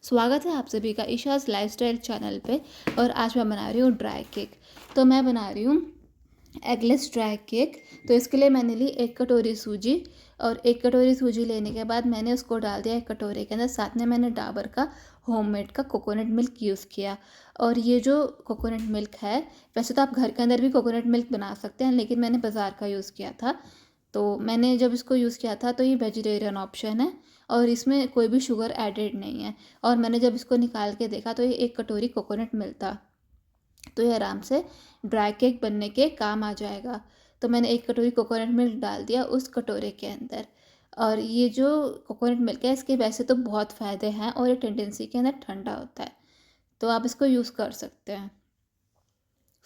स्वागत है आप सभी का ईशाज़ लाइफस्टाइल चैनल पे। और आज मैं बना रही हूँ ड्राई केक। तो मैं बना रही हूँ एगलेस ड्राई केक। तो इसके लिए मैंने ली 1 कटोरी सूजी। और 1 कटोरी सूजी लेने के बाद मैंने उसको डाल दिया एक कटोरे के अंदर। साथ में मैंने डाबर का होममेड का कोकोनट मिल्क यूज़ किया। और ये जो कोकोनट मिल्क है, वैसे तो आप घर के अंदर भी कोकोनट मिल्क बना सकते हैं, लेकिन मैंने बाज़ार का यूज़ किया था। तो मैंने जब इसको यूज़ किया था तो ये वेजिटेरियन ऑप्शन है और इसमें कोई भी शुगर एडेड नहीं है। और मैंने जब इसको निकाल के देखा तो ये 1 कटोरी कोकोनट मिल्क था। तो ये आराम से ड्राई केक बनने के काम आ जाएगा। तो मैंने 1 कटोरी कोकोनट मिल्क डाल दिया उस कटोरे के अंदर। और ये जो कोकोनट मिल्क है, इसके वैसे तो बहुत फ़ायदे हैं और ये टेंडेंसी के अंदर ठंडा होता है, तो आप इसको यूज़ कर सकते हैं।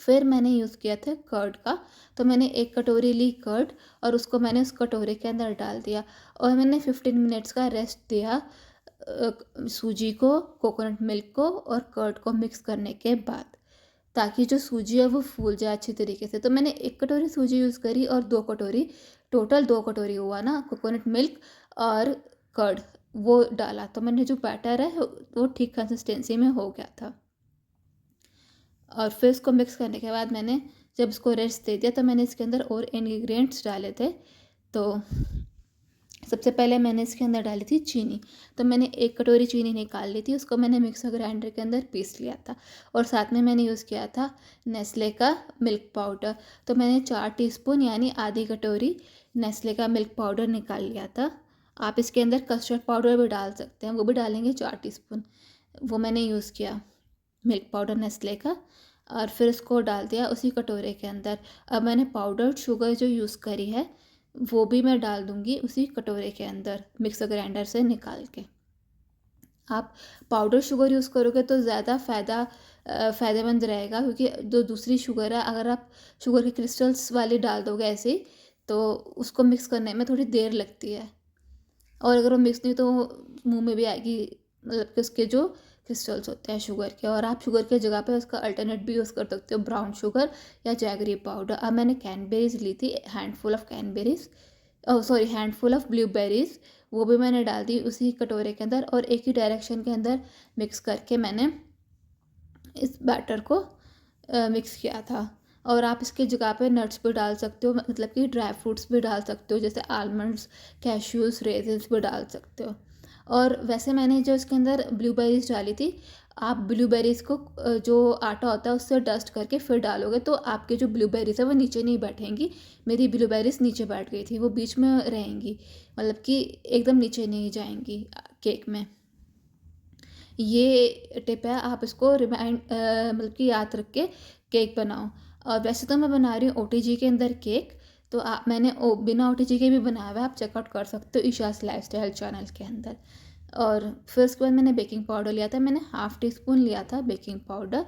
फिर मैंने यूज़ किया था कर्ड का। तो मैंने 1 कटोरी ली कर्ड और उसको मैंने उस कटोरे के अंदर डाल दिया। और मैंने 15 मिनट्स का रेस्ट दिया सूजी को, कोकोनट मिल्क को और कर्ड को मिक्स करने के बाद, ताकि जो सूजी है वो फूल जाए अच्छी तरीके से। तो मैंने 1 कटोरी सूजी यूज़ करी और 2 कटोरी, टोटल 2 कटोरी हुआ ना, कोकोनट मिल्क और कर्ड वो डाला। तो मैंने जो बैटर है वो ठीक कंसिस्टेंसी में हो गया था। और फिर इसको मिक्स करने के बाद मैंने जब इसको रेस्ट दे दिया तो मैंने इसके अंदर और इंग्रेडिएंट्स डाले थे। तो सबसे पहले मैंने इसके अंदर डाली थी चीनी। तो मैंने 1 कटोरी चीनी निकाल ली थी, उसको मैंने मिक्सर ग्राइंडर के अंदर पीस लिया था। और साथ में मैंने यूज़ किया था नेस्ले का मिल्क पाउडर। तो मैंने 4 टीस्पून यानी आधी कटोरी नेस्ले का मिल्क पाउडर निकाल लिया था। आप इसके अंदर कस्टर्ड पाउडर भी डाल सकते हैं, वो भी डालेंगे 4 टीस्पून, वो मैंने यूज़ किया मिल्क पाउडर नेस्ले का। और फिर उसको डाल दिया उसी कटोरे के अंदर। अब मैंने पाउडर्ड शुगर जो यूज़ करी है वो भी मैं डाल दूँगी उसी कटोरे के अंदर मिक्सर ग्राइंडर से निकाल के। आप पाउडर शुगर यूज़ करोगे तो ज़्यादा फ़ायदेमंद रहेगा, क्योंकि जो दूसरी शुगर है, अगर आप शुगर के क्रिस्टल्स वाली डाल दोगे ऐसे ही तो उसको मिक्स करने में थोड़ी देर लगती है। और अगर वो मिक्स नहीं तो मुंह में भी आएगी, मतलब कि उसके जो क्रिस्टल्स होते हैं शुगर के। और आप शुगर की जगह पे उसका अल्टरनेट भी यूज़ कर सकते हो, ब्राउन शुगर या जैगरी पाउडर। अब मैंने कैनबेरीज ली थी, handful of cranberries, sorry handful of blueberries, वो भी मैंने डाल दी उसी कटोरे के अंदर। और एक ही डायरेक्शन के अंदर मिक्स करके मैंने इस बैटर को मिक्स किया था। और आप इसकी जगह पे नट्स भी डाल सकते हो, मतलब कि ड्राई फ्रूट्स भी डाल सकते हो, जैसे आलमंड्स, कैश्यूज़, रेजिन्स भी डाल सकते हो। और वैसे मैंने जो इसके अंदर ब्लूबेरीज डाली थी, आप ब्लूबेरीज़ को जो आटा होता है उससे डस्ट करके फिर डालोगे तो आपके जो ब्लूबेरीज़ है वो नीचे नहीं बैठेंगी। मेरी ब्लूबेरीज़ नीचे बैठ गई थी, वो बीच में रहेंगी, मतलब कि एकदम नीचे नहीं जाएंगी केक में। ये टिप है, आप इसको मतलब कि याद रख के केक बनाओ। और वैसे तो मैं बना रही हूँ ओटीजी के अंदर केक। तो मैंने बिना ओटीजी के भी बनाया हुआ है, आप चेकआउट कर सकते हो ईशास लाइफस्टाइल चैनल के अंदर। और फिर उसके बाद मैंने बेकिंग पाउडर लिया था, मैंने हाफ़ टी स्पून लिया था बेकिंग पाउडर।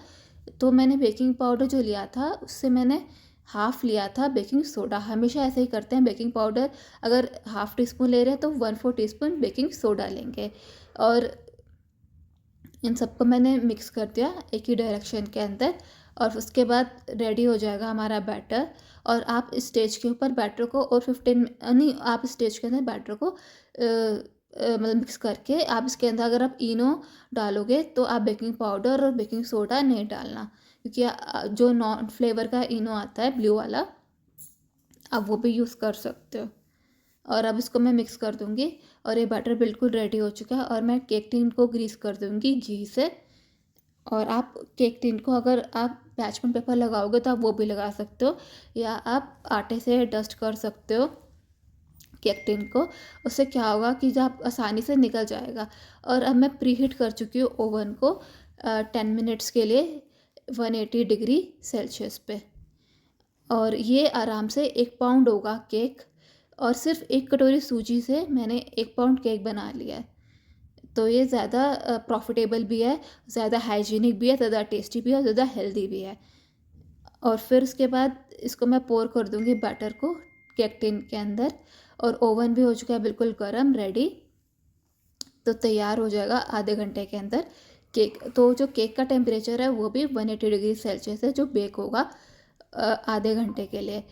तो मैंने बेकिंग पाउडर जो लिया था उससे मैंने हाफ़ लिया था बेकिंग सोडा। हमेशा ऐसे ही करते हैं, बेकिंग पाउडर अगर हाफ़ टी स्पून ले रहे हैं तो 1/4 टीस्पून बेकिंग सोडा लेंगे। और इन सबको मैंने मिक्स कर दिया एक ही डायरेक्शन के अंदर। और उसके बाद रेडी हो जाएगा हमारा बैटर। और आप इस स्टेज के ऊपर बैटर को और 15 नहीं, आप इस स्टेज के अंदर बैटर को मतलब मिक्स करके आप इसके अंदर अगर आप इनो डालोगे तो आप बेकिंग पाउडर और बेकिंग सोडा नहीं डालना, क्योंकि जो नॉन फ्लेवर का इनो आता है ब्लू वाला, आप वो भी यूज़ कर सकते हो। और अब इसको मैं मिक्स कर दूँगी। और ये बैटर बिल्कुल रेडी हो चुका है। और मैं केक टिन को ग्रीस कर दूँगी घी से। और आप केक टिन को अगर आप पैचमेंट पेपर लगाओगे तो आप वो भी लगा सकते हो, या आप आटे से डस्ट कर सकते हो केक टिन को। उससे क्या होगा कि जो आप आसानी से निकल जाएगा। और अब मैं प्री हीट कर चुकी हूँ ओवन को 10 मिनट्स के लिए 180 डिग्री सेल्सियस पे। और ये आराम से 1 पाउंड होगा केक। और सिर्फ 1 कटोरी सूजी से मैंने 1 पाउंड केक बना लिया है। तो ये ज़्यादा प्रॉफिटेबल भी है, ज़्यादा हाइजीनिक भी है, ज़्यादा टेस्टी भी है और ज़्यादा हेल्दी भी है। और फिर उसके बाद इसको मैं पोर कर दूँगी बैटर को केक टिन के अंदर। और ओवन भी हो चुका है बिल्कुल गर्म, रेडी। तो तैयार हो जाएगा आधे घंटे के अंदर केक। तो जो केक का टेम्परेचर है वो भी 180 डिग्री सेल्सियस है, जो बेक होगा आधे घंटे के लिए।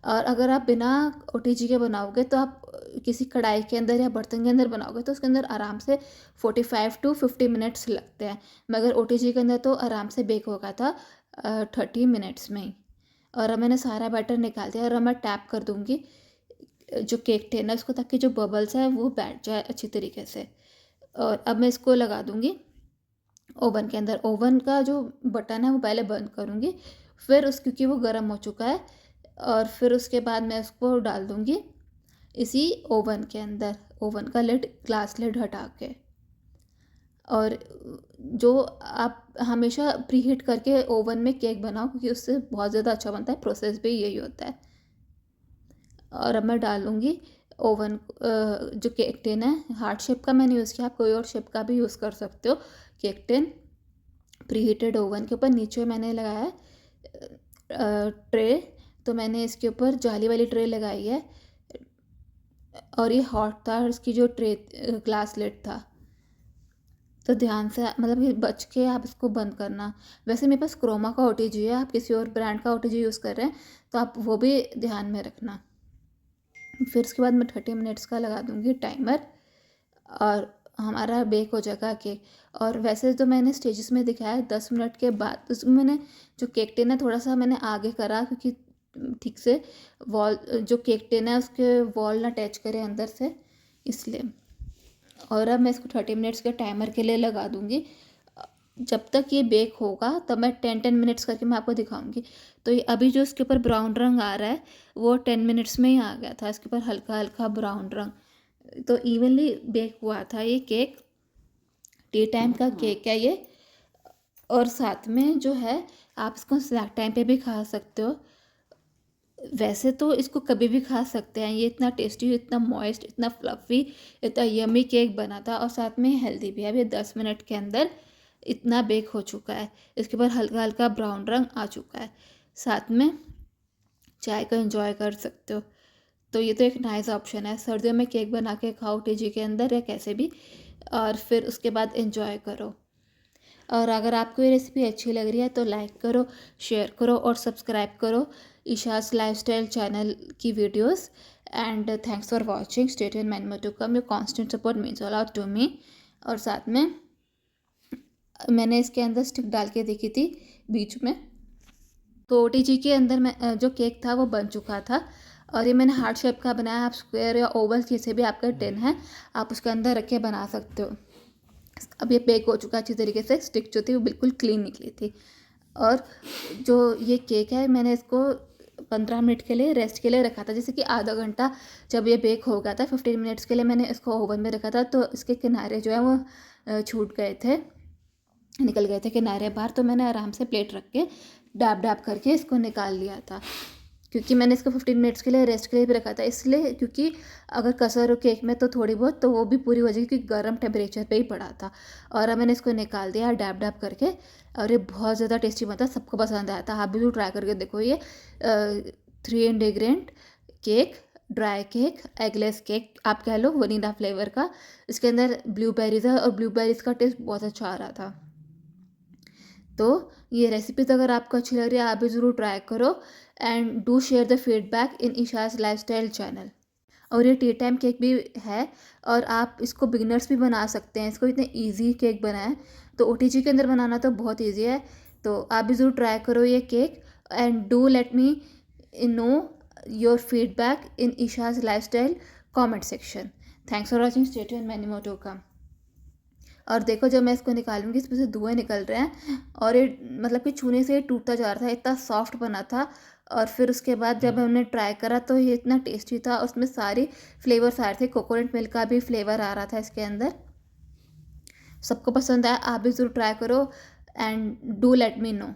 और अगर आप बिना ओटीजी के बनाओगे तो आप किसी कढ़ाई के अंदर या बर्तन के अंदर बनाओगे तो उसके अंदर आराम से 45 to 50 मिनट्स लगते हैं, मगर ओटीजी के अंदर तो आराम से बेक होगा था 30 मिनट्स में ही। और अब मैंने सारा बैटर निकाल दिया और अब मैं टैप कर दूँगी जो केक टिन है उसको, ताकि जो बबल्स है वो बैठ जाए अच्छी तरीके से। और अब मैं इसको लगा दूँगी ओवन के अंदर। ओवन का जो बटन है वो पहले बंद करूँगी, फिर उस क्योंकि वो गर्म हो चुका है, और फिर उसके बाद मैं उसको डाल दूँगी इसी ओवन के अंदर, ओवन का लिड, ग्लास लिड हटा के। और जो आप हमेशा प्रीहीट करके ओवन में केक बनाओ, क्योंकि उससे बहुत ज़्यादा अच्छा बनता है, प्रोसेस भी यही होता है। और अब मैं डालूँगी ओवन जो केक टिन है, हार्ट शेप का मैंने यूज़ किया, आप कोई और शेप का भी यूज़ कर सकते हो। केक टिन प्रीहीटेड ओवन के ऊपर नीचे मैंने लगाया है ट्रे, तो मैंने इसके ऊपर जाली वाली ट्रे लगाई है, और ये हॉट था, और इसकी जो ट्रे ग्लास लिड था, तो ध्यान से मतलब ये बच के आप इसको बंद करना। वैसे मेरे पास क्रोमा का ओटीजी है, आप किसी और ब्रांड का ओटीजी यूज़ कर रहे हैं तो आप वो भी ध्यान में रखना। फिर उसके बाद मैं 30 मिनट्स का लगा दूँगी टाइमर, और हमारा बेक हो जाएगा केक। और वैसे तो मैंने स्टेजेस में दिखाया है 10 मिनट के बाद, उसमें मैंने जो केक टिन है थोड़ा सा मैंने आगे करा, क्योंकि ठीक से वॉल जो केक टिन है उसके वॉल ना टच करे अंदर से, इसलिए। और अब मैं इसको 30 मिनट्स के टाइमर के लिए लगा दूँगी। जब तक ये बेक होगा तब मैं 10 मिनट्स करके मैं आपको दिखाऊंगी। तो ये अभी जो इसके ऊपर ब्राउन रंग आ रहा है वो 10 मिनट्स में ही आ गया था, इसके ऊपर हल्का हल्का ब्राउन रंग। तो इवनली बेक हुआ था ये केक, टी टाइम का केक है ये। और साथ में जो है आप इसको स्नैक टाइम पे भी खा सकते हो। वैसे तो इसको कभी भी खा सकते हैं, ये इतना टेस्टी, इतना मॉइस्ट, इतना फ्लफ़ी, इतना यमी केक बना था, और साथ में हेल्दी भी है। अभी 10 मिनट के अंदर इतना बेक हो चुका है, इसके ऊपर हल्का हल्का ब्राउन रंग आ चुका है। साथ में चाय को एंजॉय कर सकते हो। तो ये तो एक नाइस ऑप्शन है, सर्दियों में केक बना के खाओ टीजी के अंदर या कैसे भी, और फिर उसके बाद एंजॉय करो। और अगर आपको ये रेसिपी अच्छी लग रही है तो लाइक करो, शेयर करो और सब्सक्राइब करो ईशास लाइफस्टाइल चैनल की videos. And thanks for watching, stay tuned, many more to come, your constant support means a lot to me. और साथ में मैंने इसके अंदर स्टिक डाल के देखी थी बीच में, तो ओटीजी के अंदर मैं जो केक था वो बन चुका था। और ये मैंने हार्ट शेप का बनाया, आप स्क्वायर या ओवल जैसे भी आपका टिन है आप उसके अंदर रख के बना सकते हो। अब ये बेक हो चुका अच्छी तरीके से, स्टिक जो थी वो बिल्कुल क्लीन निकली थी। और जो ये केक है मैंने इसको 15 मिनट के लिए रेस्ट के लिए रखा था, जैसे कि आधा घंटा जब ये बेक हो गया था, 15 मिनट्स के लिए मैंने इसको ओवन में रखा था, तो इसके किनारे जो है वो छूट गए थे, निकल गए थे किनारे बाहर। तो मैंने आराम से प्लेट रख के डैब डैब करके इसको निकाल लिया था, क्योंकि मैंने इसको 15 मिनट्स के लिए रेस्ट के लिए भी रखा था, इसलिए क्योंकि अगर कसर हो केक में तो थोड़ी बहुत तो वो भी पूरी हो जाएगी, क्योंकि गर्म टेम्परेचर पे ही पड़ा था। और अब मैंने इसको निकाल दिया डैब डैब करके, और ये बहुत ज़्यादा टेस्टी बनता, सबको पसंद आया था। आप भी ट्राई करके देखो। ये 3 ingredient cake, dry cake, eggless cake आप कह लो, वनीला फ्लेवर का। इसके अंदर ब्लूबेरीज है और ब्लूबेरीज का टेस्ट बहुत अच्छा आ रहा था। तो ये रेसिपीज़ अगर आपको अच्छी लग रही है आप भी ज़रूर ट्राई करो, and do share the feedback in Isha's lifestyle channel. और ये टी टाइम केक भी है, और आप इसको बिगिनर्स भी बना सकते हैं, इसको इतने इजी केक बना है, तो ओटीजी के अंदर बनाना तो बहुत इजी है। तो आप भी ज़रूर ट्राई करो ये cake, and do let me know your feedback in Isha's lifestyle comment section. Thanks for watching, stay tuned, many more to come. और देखो जब मैं इसको निकालूंगी इसमें से धुएं निकल रहे हैं, और ये मतलब कि छूने से ये टूटता जा रहा था, इतना सॉफ्ट बना था। और फिर उसके बाद जब हमने ट्राई करा तो ये इतना टेस्टी था, उसमें सारी फ्लेवर्स आ रहे थे, कोकोनट मिल्क का भी फ्लेवर आ रहा था इसके अंदर। सबको पसंद आया, आप भी ज़रूर ट्राई करो, and do let me no.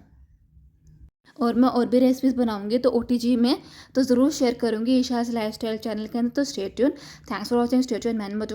और मैं और भी रेसिपीज़ बनाऊंगी तो ओटीजी में तो ज़रूर शेयर करूंगी ईशास लाइफस्टाइल चैनल के अंदर। तो stay tune, thanks for watching, stay tune, man मत